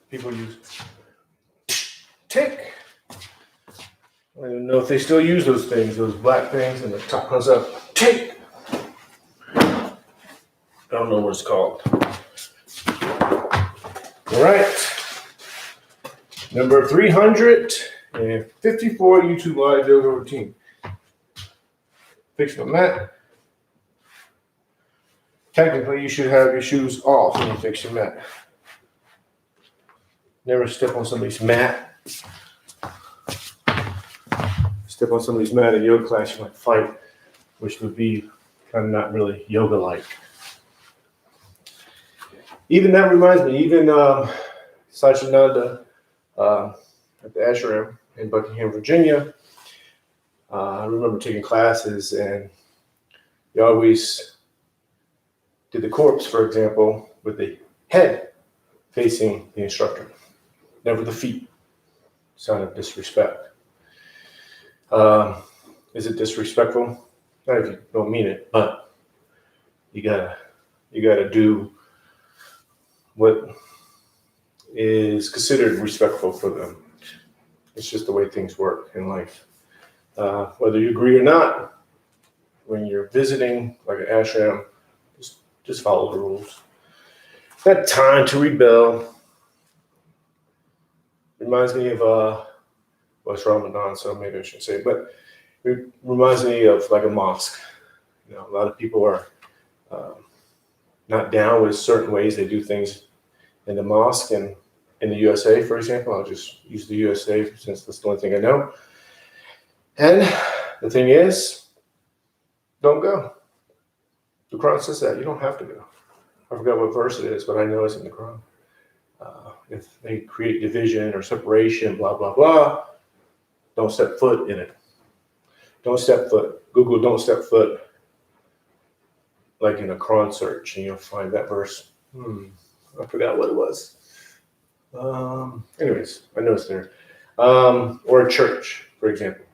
people use tick. I don't even know if they still use those things, those black things, and the top comes up, tick. I don't know what it's called. All right. Number 354 YouTube Live Yoga Routine. Fix my mat. Technically, you should have your shoes off when you fix your mat. Never step on somebody's mat. Step on somebody's mat in yoga class, you might fight, which would be kind of not really yoga-like. Even that reminds me, Sachinanda at the ashram in Buckingham, Virginia, I remember taking classes, and you always did the corpse, for example, with the head facing the instructor, never the feet. Sign of disrespect. Is it disrespectful? Not if you don't mean it, but you gotta do what is considered respectful for them. It's just the way things work in life. Whether you agree or not, when you're visiting like an ashram, just follow the rules. Not time to rebel. Reminds me of it's Ramadan, so maybe I shouldn't say it, but it reminds me of like a mosque. You know, a lot of people are not down with certain ways they do things in the mosque, and in the USA, for example. I'll just use the USA since that's the only thing I know. And the thing is, don't go. The Quran says that. You don't have to go. I forgot what verse it is, but I know it's in the Quran. If they create division or separation, blah, blah, blah, don't step foot in it. Don't step foot. Google don't step foot like in a Quran search, and you'll find that verse. I forgot what it was. Anyways, I know it's there. Or a church, for example.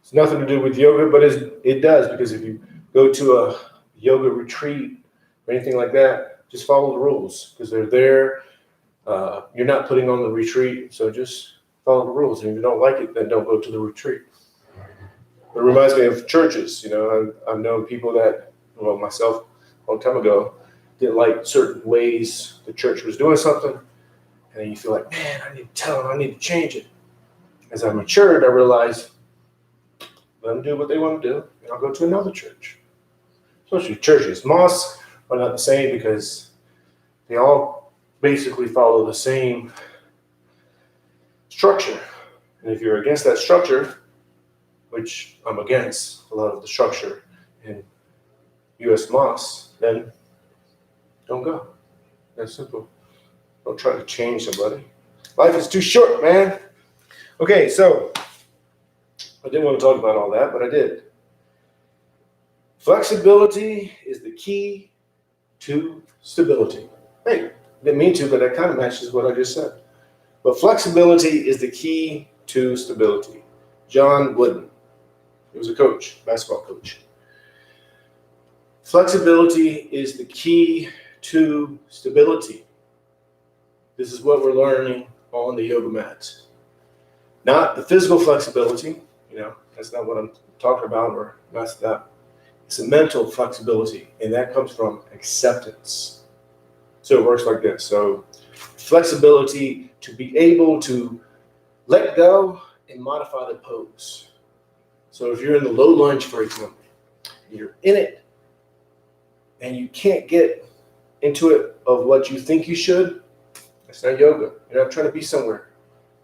It's nothing to do with yoga, but it does, because if you go to a yoga retreat or anything like that, just follow the rules, because they're there. You're not putting on the retreat, so just follow the rules. And if you don't like it, then don't go to the retreat. It reminds me of churches. You know, I've known people that, well, myself a long time ago, didn't like certain ways the church was doing something. And then you feel like, man, I need to tell them, I need to change it. As I matured, I realized, let them do what they want to do, and I'll go to another church. Especially churches. Mosques are not the same because they all basically follow the same structure. And if you're against that structure, which I'm against a lot of the structure in U.S. mosques, then don't go. That's simple. Don't try to change somebody. Life is too short, man. Okay, so I didn't want to talk about all that, but I did. Flexibility is the key to stability. Hey, didn't mean to, but that kind of matches what I just said. But flexibility is the key to stability. John Wooden. He was a coach, basketball coach. Flexibility is the key to stability. This is what we're learning on the yoga mats. Not the physical flexibility, that's not what I'm talking about, or that's that. It's a mental flexibility, and that comes from acceptance. So it works like this. So flexibility to be able to let go and modify the pose. So if you're in the low lunge, for example, you're in it and you can't get into it of what you think you should, that's not yoga. You're not trying to be somewhere.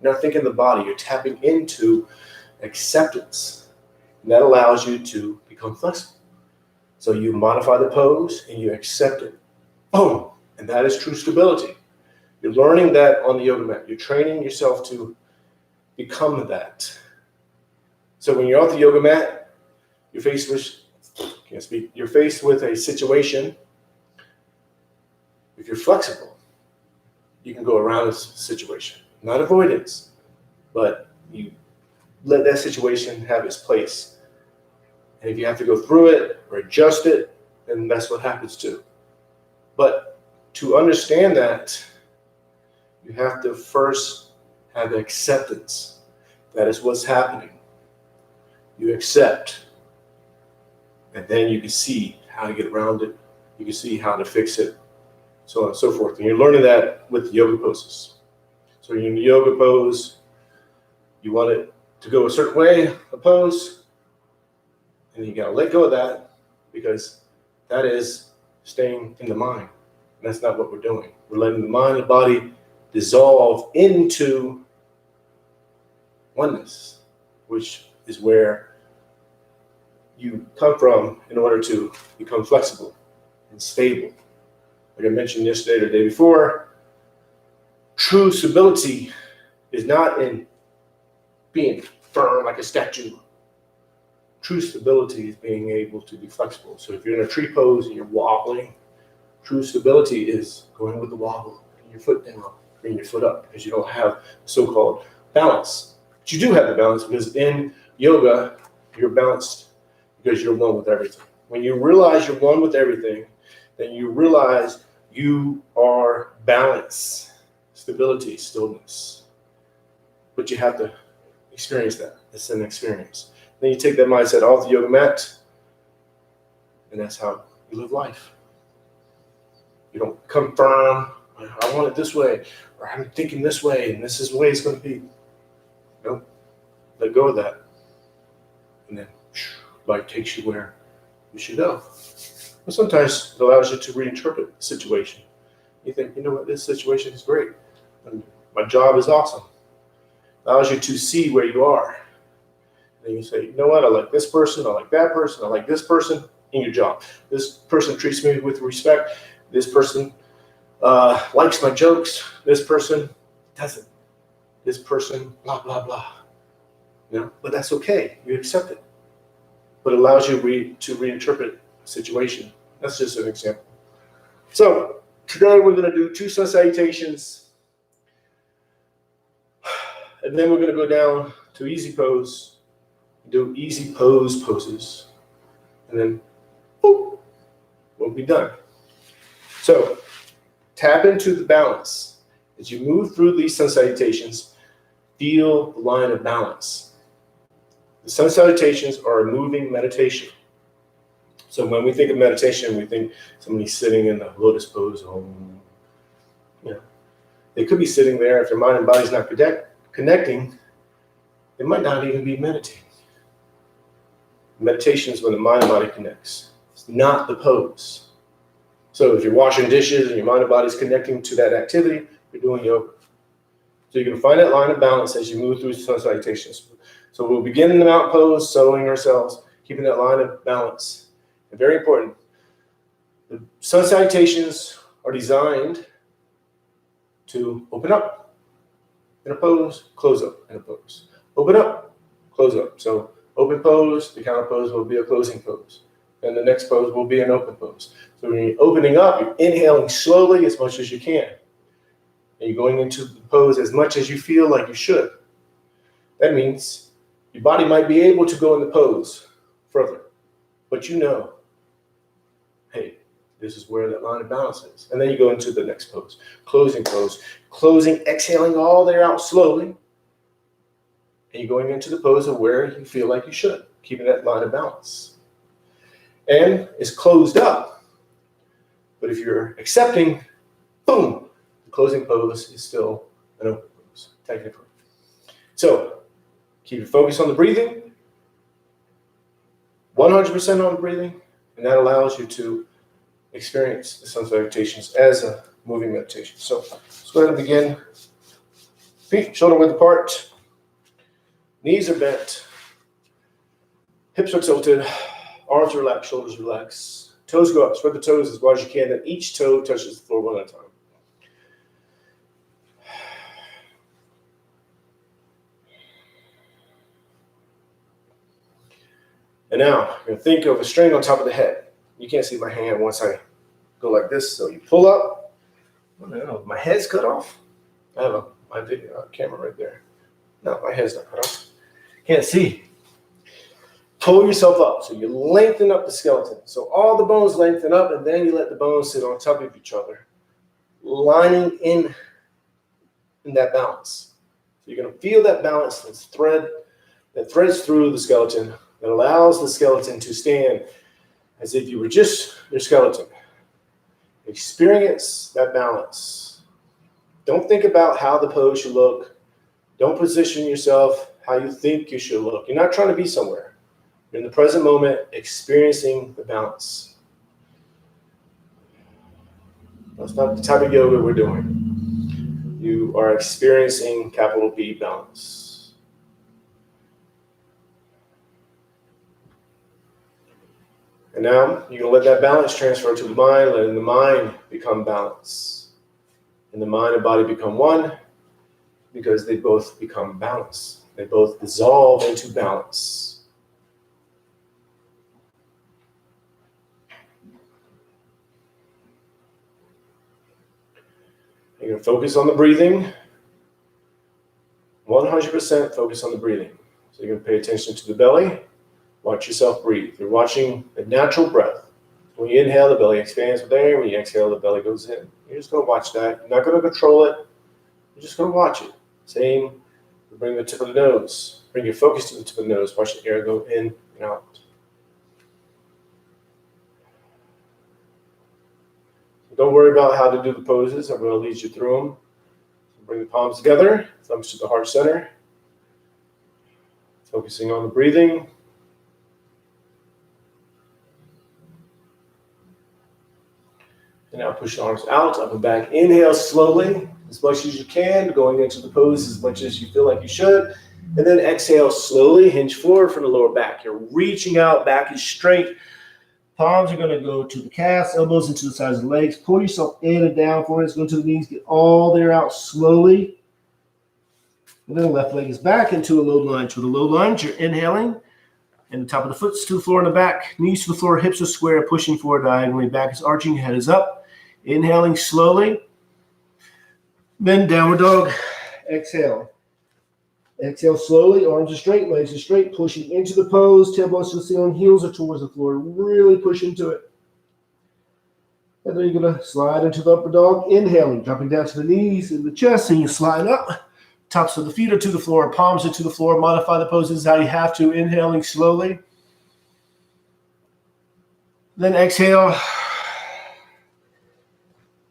You're not thinking the body. You're tapping into acceptance. And that allows you to become flexible. So you modify the pose and you accept it. Boom. And that is true stability. You're learning that on the yoga mat. You're training yourself to become that. So when you're off the yoga mat, you're faced with a situation. If you're flexible, you can go around this situation. Not avoidance, but you let that situation have its place. And if you have to go through it or adjust it, then that's what happens too. But to understand that You have to first have acceptance. That is what's happening. You accept, and then you can see how to get around it. You can see how to fix it, so on and so forth. And you're learning that with the yoga poses. So you're in the yoga pose, you want it to go a certain way, a pose, and you got to let go of that, because that is staying in the mind. And that's not what we're doing. We're letting the mind and body dissolve into oneness, which is where you come from in order to become flexible and stable. Like I mentioned yesterday or the day before, true stability is not in being firm like a statue. True stability is being able to be flexible. So if you're in a tree pose and you're wobbling, true stability is going with the wobble, bringing your foot down, bringing your foot up, because you don't have so-called balance. But you do have the balance, because in yoga, you're balanced because you're one with everything. When you realize you're one with everything, then you realize you are balance, stability, stillness. But you have to experience that. It's an experience. Then you take that mindset off the yoga mat, and that's how you live life. You don't come firm, I want it this way, or I'm thinking this way, and this is the way it's going to be. Nope. Let go of that. And then life takes you where you should go. But sometimes it allows you to reinterpret the situation. You think, you know what, this situation is great. And my job is awesome. It allows you to see where you are. And you say, you know what, I like this person, I like that person, I like this person in your job. This person treats me with respect. This person likes my jokes. This person doesn't. This person, blah, blah, blah. You know, but that's okay. You accept it. But it allows you to reinterpret a situation. That's just an example. So today we're going to do 2 sun salutations. And then we're going to go down to easy pose. Do easy poses. And then, boop, we'll be done. So tap into the balance. As you move through these sun salutations, feel the line of balance. The sun salutations are a moving meditation. So when we think of meditation, we think somebody sitting in the lotus pose. They could be sitting there. If their mind and body's not connecting, they might not even be meditating. Meditation is when the mind and body connects. It's not the pose. So if you're washing dishes and your mind and body is connecting to that activity, you're doing yoga. So you're going to find that line of balance as you move through sun salutations. So we'll begin in the mountain pose, settling ourselves, keeping that line of balance. And very important, the sun salutations are designed to open up in a pose, close up in a pose. Open up, close up. So open pose, the counter pose will be a closing pose. And the next pose will be an open pose. So when you're opening up, you're inhaling slowly as much as you can. And you're going into the pose as much as you feel like you should. That means your body might be able to go in the pose further. But you know, hey, this is where that line of balance is. And then you go into the next pose. Closing pose. Closing, exhaling all the air out slowly. And you're going into the pose of where you feel like you should, keeping that line of balance. And it's closed up. But if you're accepting, boom, the closing pose is still an open pose, technically. So keep your focus on the breathing, 100% on the breathing, and that allows you to experience the sun salutations as a moving meditation. So let's go ahead and begin. Feet shoulder width apart, knees are bent, hips are tilted, arms relax, shoulders relax. Toes go up. Spread the toes as wide as you can. Then each toe touches the floor one at a time. And now, you're going to think of a string on top of the head. You can't see my hand once I go like this. So you pull up. I don't know, my head's cut off. I have my video camera right there. No, my head's not cut off. Can't see. Pull yourself up. So you lengthen up the skeleton. So all the bones lengthen up, and then you let the bones sit on top of each other, lining in in that balance. So you're going to feel that balance, that threads through the skeleton, that allows the skeleton to stand as if you were just your skeleton. Experience that balance. Don't think about how the pose should look. Don't position yourself how you think you should look. You're not trying to be somewhere. You're in the present moment, experiencing the balance. That's not the type of yoga we're doing. You are experiencing capital B balance. And now you're going to let that balance transfer to the mind, letting the mind become balance. And the mind and body become one because they both become balance. They both dissolve into balance. You're going to focus on the breathing. 100% focus on the breathing. So you're going to pay attention to the belly. Watch yourself breathe. You're watching a natural breath. When you inhale, the belly expands with air. When you exhale, the belly goes in. You're just going to watch that. You're not going to control it. You're just going to watch it. Same. Bring the tip of the nose. Bring your focus to the tip of the nose. Watch the air go in and out. Don't worry about how to do the poses. I'm going to lead you through them. Bring the palms together, thumbs to the heart center. Focusing on the breathing. And now push the arms out, up and back. Inhale slowly, as much as you can, going into the pose as much as you feel like you should. And then exhale slowly, hinge forward from the lower back. You're reaching out, back is straight. Palms are going to go to the calves, elbows into the sides of the legs. Pull yourself in and down, foreheads go to the knees. Get all the air out slowly. And then the left leg is back into a low lunge. With a low lunge, you're inhaling. And the top of the foot is to the floor in the back. Knees to the floor, hips are square, pushing forward diagonally. Back is arching, head is up. Inhaling slowly. Then downward dog. Exhale. Exhale slowly, arms are straight, legs are straight, pushing into the pose, tailbones to the ceiling, heels are towards the floor, really push into it. And then you're going to slide into the upper dog, inhaling, dropping down to the knees and the chest, and you slide up. Tops of the feet are to the floor, palms are to the floor, modify the poses how you have to, inhaling slowly. Then exhale.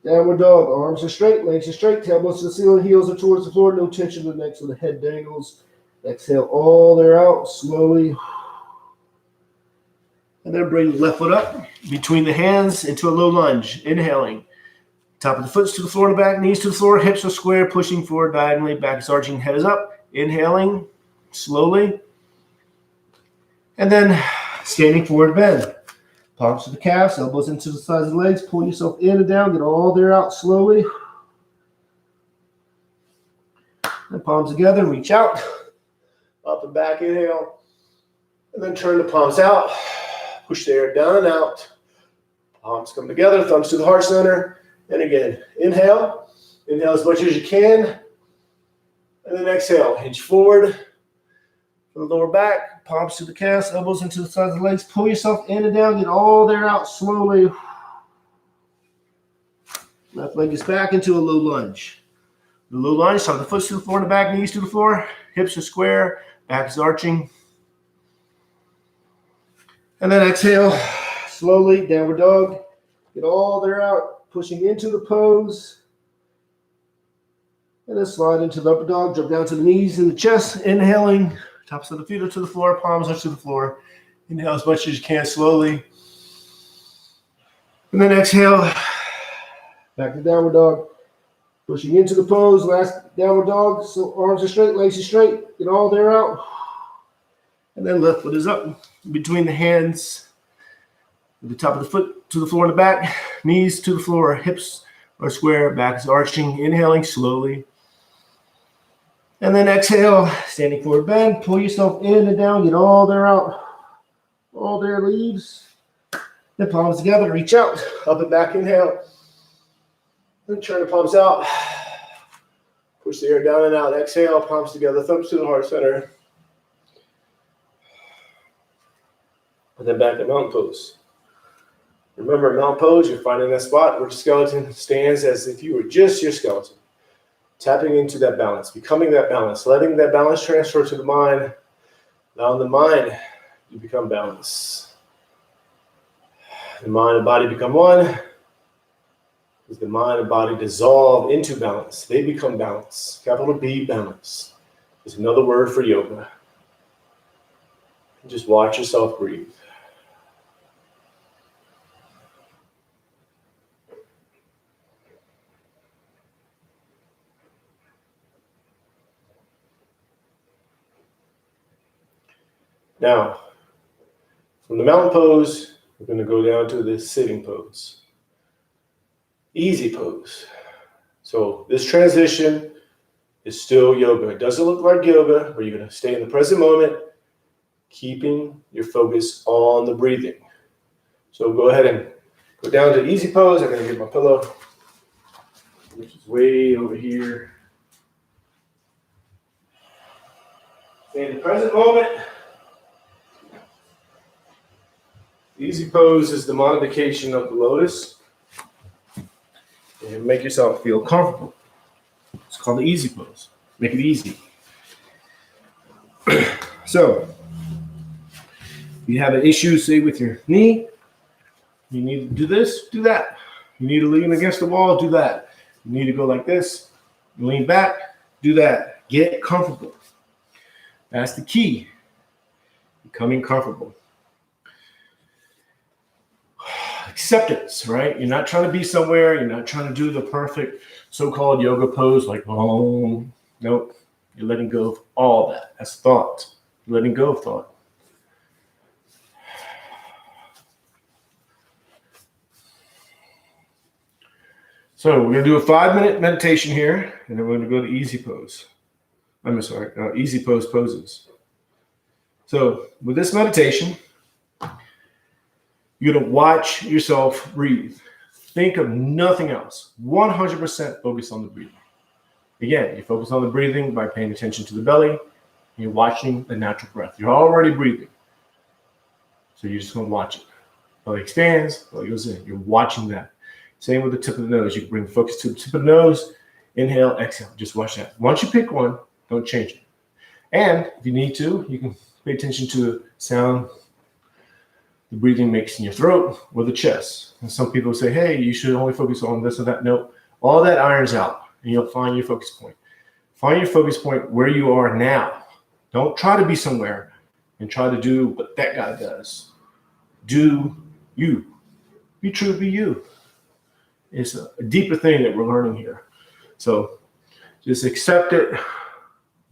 Downward dog, arms are straight, legs are straight, tailbones to the ceiling, heels are towards the floor, no tension to the neck so the head dangles. Exhale all the air out, slowly. And then bring the left foot up between the hands into a low lunge, inhaling. Top of the foot to the floor and the back, knees to the floor, hips are square, pushing forward diagonally, back is arching, head is up, inhaling slowly. And then standing forward bend. Palms to the calves, elbows into the sides of the legs. Pull yourself in and down. Get all the air out slowly. And palms together. Reach out. Up and back. Inhale. And then turn the palms out. Push the air down and out. Palms come together. Thumbs to the heart center. And again, inhale. Inhale as much as you can. And then exhale. Hinge forward. From the lower back, palms to the calves, elbows into the sides of the legs. Pull yourself in and down. Get all the air out slowly. Left leg is back into a low lunge. The low lunge, top of the foot to the floor and the back, knees to the floor. Hips are square, back is arching. And then exhale, slowly, downward dog. Get all the air out, pushing into the pose. And then slide into the upper dog, drop down to the knees and the chest, inhaling. Tops of the feet are to the floor, palms are to the floor. Inhale as much as you can slowly. And then exhale, back to downward dog. Pushing into the pose, last downward dog. So arms are straight, legs are straight. Get all the air out. And then left foot is up between the hands. With the top of the foot to the floor and the back. Knees to the floor, hips are square, back is arching. Inhaling slowly. And then exhale, standing forward bend, pull yourself in and down, get all the air out. All the air leaves. Then palms together, reach out, up and back, inhale. Then turn the palms out. Push the air down and out, exhale, palms together, thumbs to the heart center. And then back to mountain pose. Remember, mountain pose, you're finding that spot where the skeleton stands as if you were just your skeleton. Tapping into that balance, becoming that balance, letting that balance transfer to the mind, allowing the mind to become balanced. The mind and body become one. As the mind and body dissolve into balance, they become balance. Capital B, balance. Is another word for yoga. And just watch yourself breathe. Now, from the mountain pose, we're going to go down to the sitting pose. Easy pose. So this transition is still yoga. It doesn't look like yoga, where you're going to stay in the present moment, keeping your focus on the breathing. So go ahead and go down to easy pose. I'm going to get my pillow, which is way over here. Stay in the present moment. Easy pose is the modification of the lotus. And make yourself feel comfortable. It's called the easy pose. Make it easy. So, if you have an issue, say with your knee, you need to do this, do that. You need to lean against the wall, do that. You need to go like this, lean back, do that. Get comfortable. That's the key. Becoming comfortable. Acceptance, right? You're not trying to be somewhere. You're not trying to do the perfect so-called yoga pose like, oh, nope. You're letting go of all that. That's thought. You're letting go of thought. So we're going to do a 5-minute meditation here, and then we're going to go to easy pose. Easy pose poses. So with this meditation, you're going to watch yourself breathe. Think of nothing else. 100% focus on the breathing. Again, you focus on the breathing by paying attention to the belly. You're watching the natural breath. You're already breathing. So you're just going to watch it. Belly expands, belly goes in. You're watching that. Same with the tip of the nose. You can bring focus to the tip of the nose. Inhale, exhale. Just watch that. Once you pick one, don't change it. And if you need to, you can pay attention to the sound the breathing makes in your throat or the chest. And some people say, hey, you should only focus on this or that. No, all that irons out, and you'll find your focus point. Find your focus point where you are now. Don't try to be somewhere and try to do what that guy does. Do you. Be true, be you. It's a deeper thing that we're learning here. So just accept it.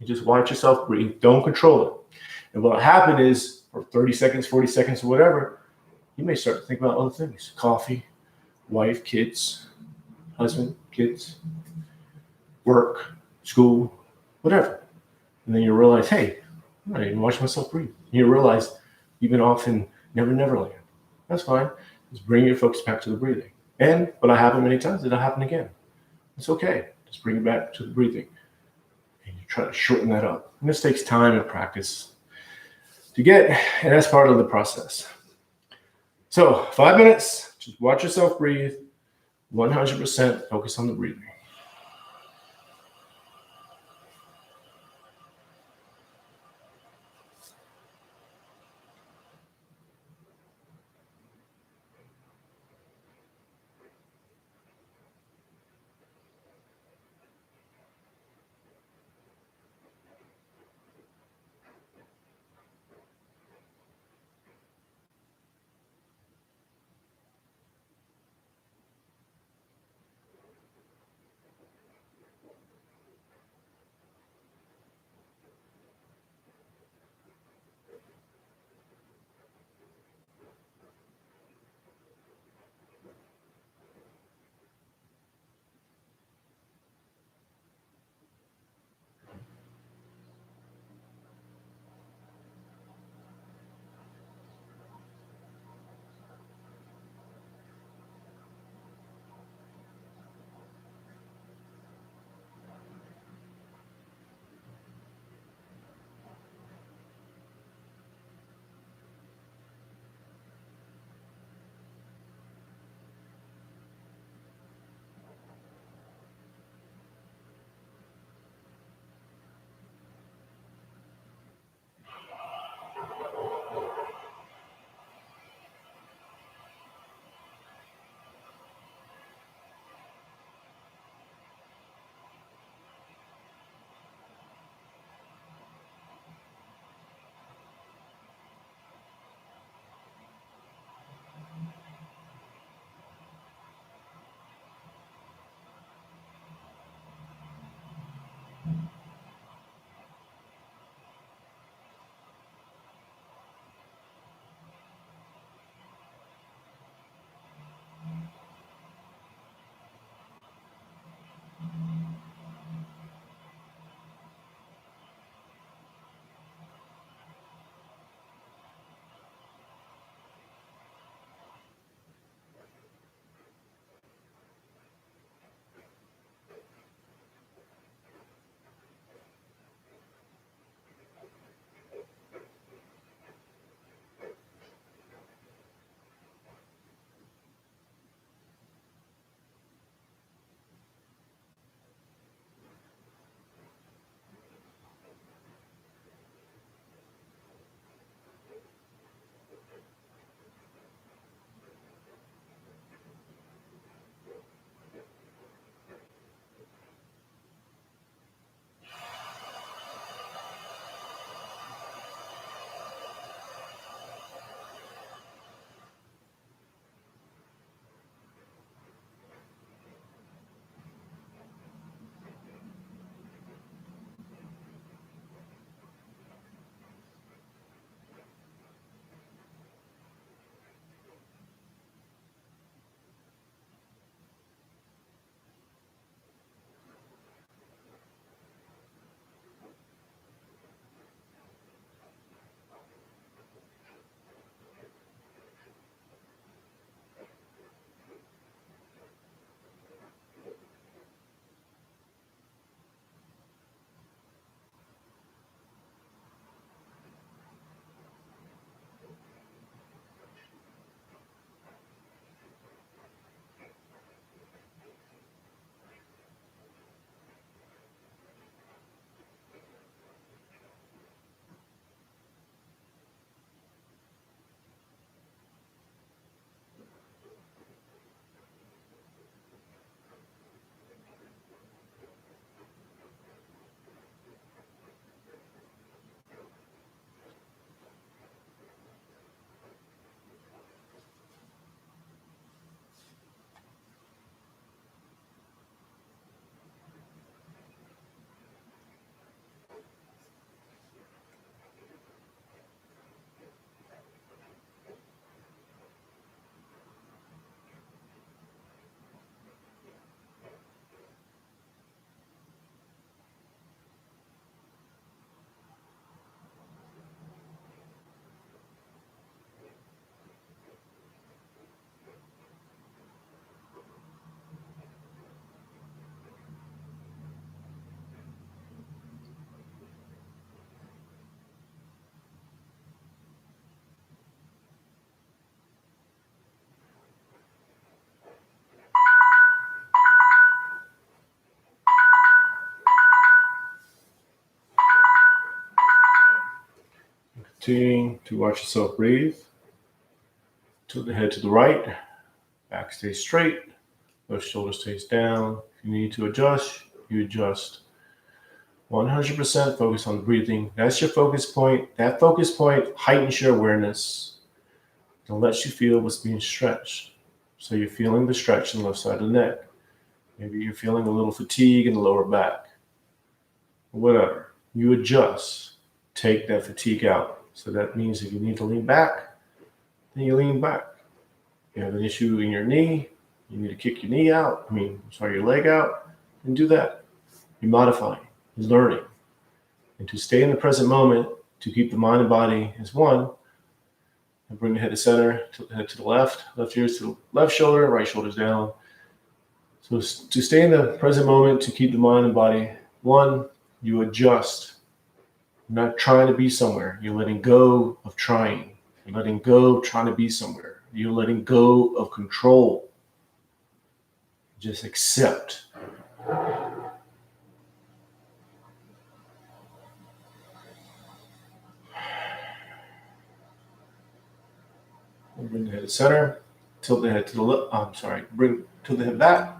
You just watch yourself breathe. Don't control it. And what will happen is, for 30 seconds, 40 seconds, or whatever, you may start to think about other things. Coffee, wife, kids, husband, kids, work, school, whatever. And then you realize, hey, I'm not even watching myself breathe. And you realize you've been off in Never Land. That's fine. Just bring your focus back to the breathing. And what happened many times, it'll happen again. It's okay. Just bring it back to the breathing. And you try to shorten that up. And this takes time and practice to get, and that's part of the process. So 5 minutes, just watch yourself breathe, 100% focus on the breathing. Continuing to watch yourself breathe. Tilt the head to the right. Back stays straight. Left shoulder stays down. If you need to adjust, you adjust. 100% focus on breathing. That's your focus point. That focus point heightens your awareness and lets you feel what's being stretched. So you're feeling the stretch in the left side of the neck. Maybe you're feeling a little fatigue in the lower back. Whatever. You adjust. Take that fatigue out. So that means if you need to lean back, then you lean back. If you have an issue in your knee, you need to kick your knee out, your leg out, and do that. You're modifying, you're learning. And to stay in the present moment, to keep the mind and body as one, and bring the head to center, tilt the head to the left ears to the left shoulder, right shoulder's down. So to stay in the present moment, to keep the mind and body one, you adjust. You're not trying to be somewhere. You're letting go of trying. You're letting go of trying to be somewhere. You're letting go of control. Just accept. Bring the head to center. Tilt the head to the left. Tilt the head back.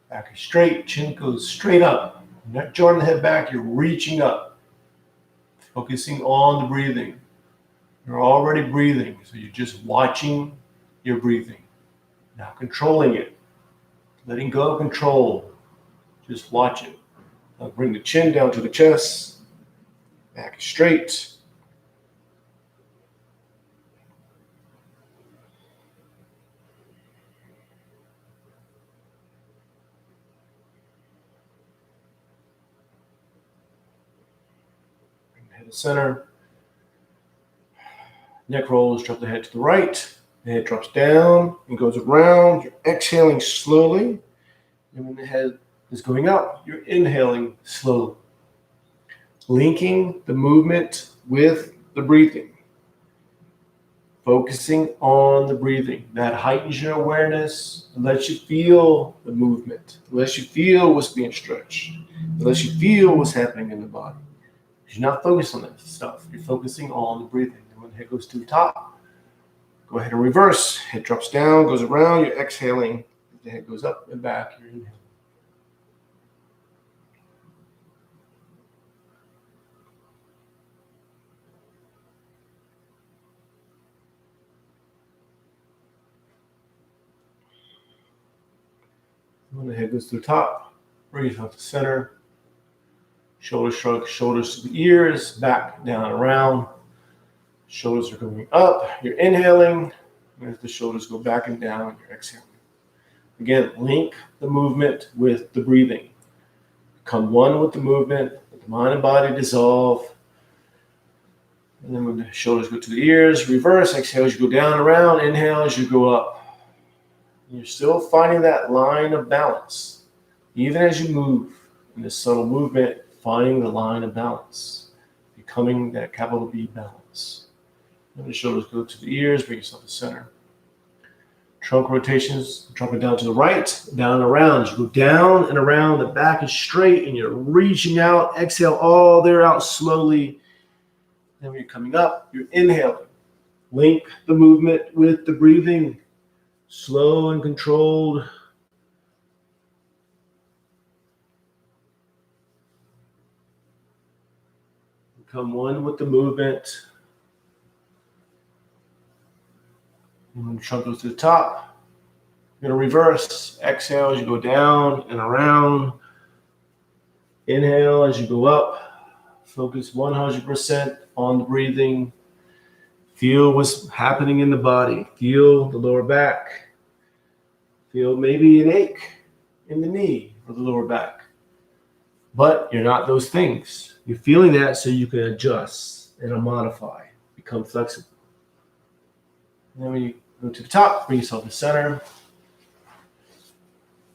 Back is straight. Chin goes straight up. You're not drawing the head back. You're reaching up. Focusing on the breathing. You're already breathing. So you're just watching your breathing. Not controlling it. Letting go of control. Just watch it. Now bring the chin down to the chest. Back is straight. Bring the head to center. Neck rolls, drop the head to the right. The head drops down and goes around. You're exhaling slowly. And when the head is going up, you're inhaling slowly. Linking the movement with the breathing. Focusing on the breathing. That heightens your awareness. It lets you feel the movement. It lets you feel what's being stretched. It lets you feel what's happening in the body. You're not focused on that stuff. You're focusing on the breathing. And when the head goes to the top, go ahead and reverse. Head drops down, goes around. You're exhaling. The head goes up and back. You're inhaling. When the head goes to the top, bring it up to center. Shoulders shrug, shoulders to the ears, back, down, around. Shoulders are going up. You're inhaling. And as the shoulders go back and down, you're exhaling. Again, link the movement with the breathing. Become one with the movement. Let the mind and body dissolve. And then when the shoulders go to the ears, reverse. Exhale as you go down, around. Inhale as you go up. And you're still finding that line of balance. Even as you move in this subtle movement, finding the line of balance. Becoming that capital B balance. And the shoulders go to the ears, bring yourself to center. Trunk rotations, dropping down to the right, down and around. As you go down and around, the back is straight and you're reaching out. Exhale all there out slowly. Then when you're coming up, you're inhaling. Link the movement with the breathing. Slow and controlled. Become one with the movement. And when the trunk goes to the top, you're going to reverse. Exhale as you go down and around. Inhale as you go up. Focus 100% on the breathing. Feel what's happening in the body. Feel the lower back. Feel maybe an ache in the knee or the lower back. But you're not those things. You're feeling that so you can adjust and modify. Become flexible. And then when you go to the top, bring yourself to center.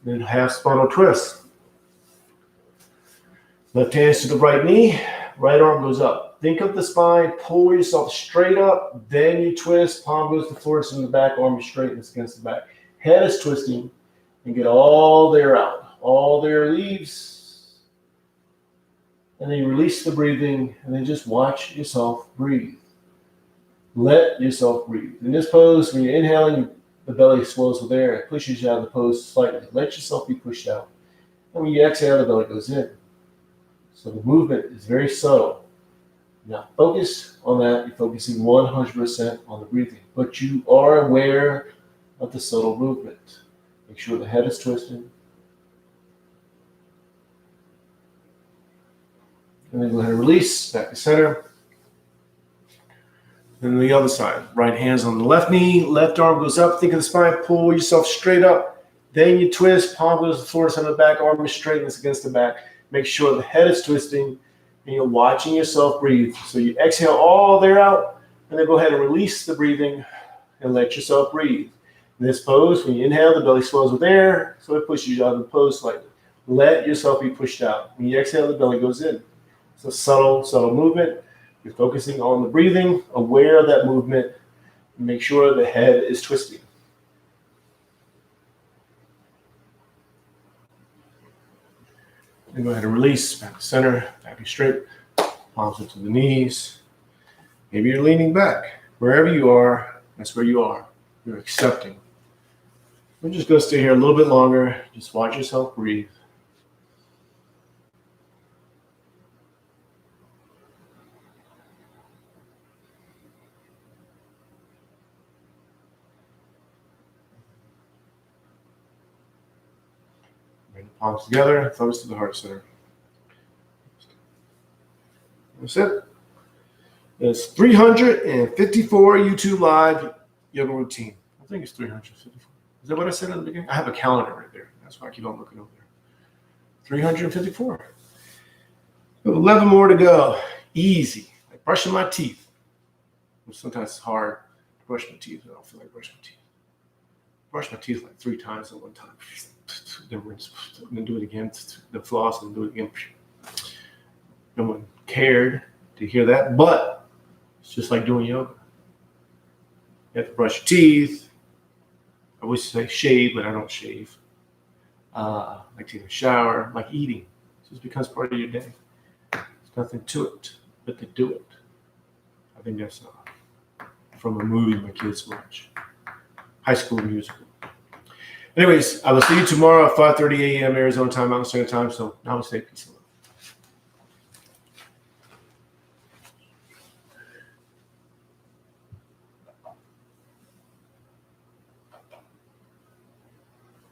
Then half spiral twist. Left hand to the right knee. Right arm goes up. Think of the spine. Pull yourself straight up. Then you twist. Palm goes to the floor. So in the back arm is straight and it's against the back. Head is twisting. And get all the air out. All the air leaves. And then you release the breathing, and then just watch yourself breathe. Let yourself breathe. In this pose, when you're inhaling, the belly swells with air. It pushes you out of the pose slightly. Let yourself be pushed out. And when you exhale, the belly goes in. So the movement is very subtle. You're not focused on that. You're focusing 100% on the breathing. But you are aware of the subtle movement. Make sure the head is twisted. And then go ahead and release, back to center. Then the other side, right hand's on the left knee, left arm goes up, think of the spine, pull yourself straight up. Then you twist, palm goes to the floor, on the back, arm is straight, and it's against the back. Make sure the head is twisting, and you're watching yourself breathe. So you exhale all there out, and then go ahead and release the breathing, and let yourself breathe. In this pose, when you inhale, the belly swells with air, so it pushes you out of the pose slightly. Let yourself be pushed out. When you exhale, the belly goes in. It's a subtle movement. You're focusing on the breathing, aware of that movement. Make sure the head is twisting. And go ahead and release, back to center, back straight, palms into the knees. Maybe you're leaning back. Wherever you are, that's where you are. You're accepting. We're just going to stay here a little bit longer. Just watch yourself breathe. Bring the palms together, thumbs to the heart center. That's it. It's 354 YouTube live yoga routine. I think it's 354. Is that what I said in the beginning? I have a calendar right there. That's why I keep on looking over there. 354. We have 11 more to go. Easy. Like brushing my teeth. Sometimes it's hard to brush my teeth. I don't feel like brushing my teeth. Brush my teeth like 3 times at one time. Then do it again. Then floss and do it again. No one cared to hear that, but it's just like doing yoga. You have to brush your teeth. I always say shave, but I don't shave. Like taking a shower, like eating. It just becomes part of your day. There's nothing to it, but to do it. I think that's from a movie my kids watch. High School Musical. Anyways, I will see you tomorrow at 5:30 a.m. Arizona time, Mountain Standard Time. So namaste, peace and love.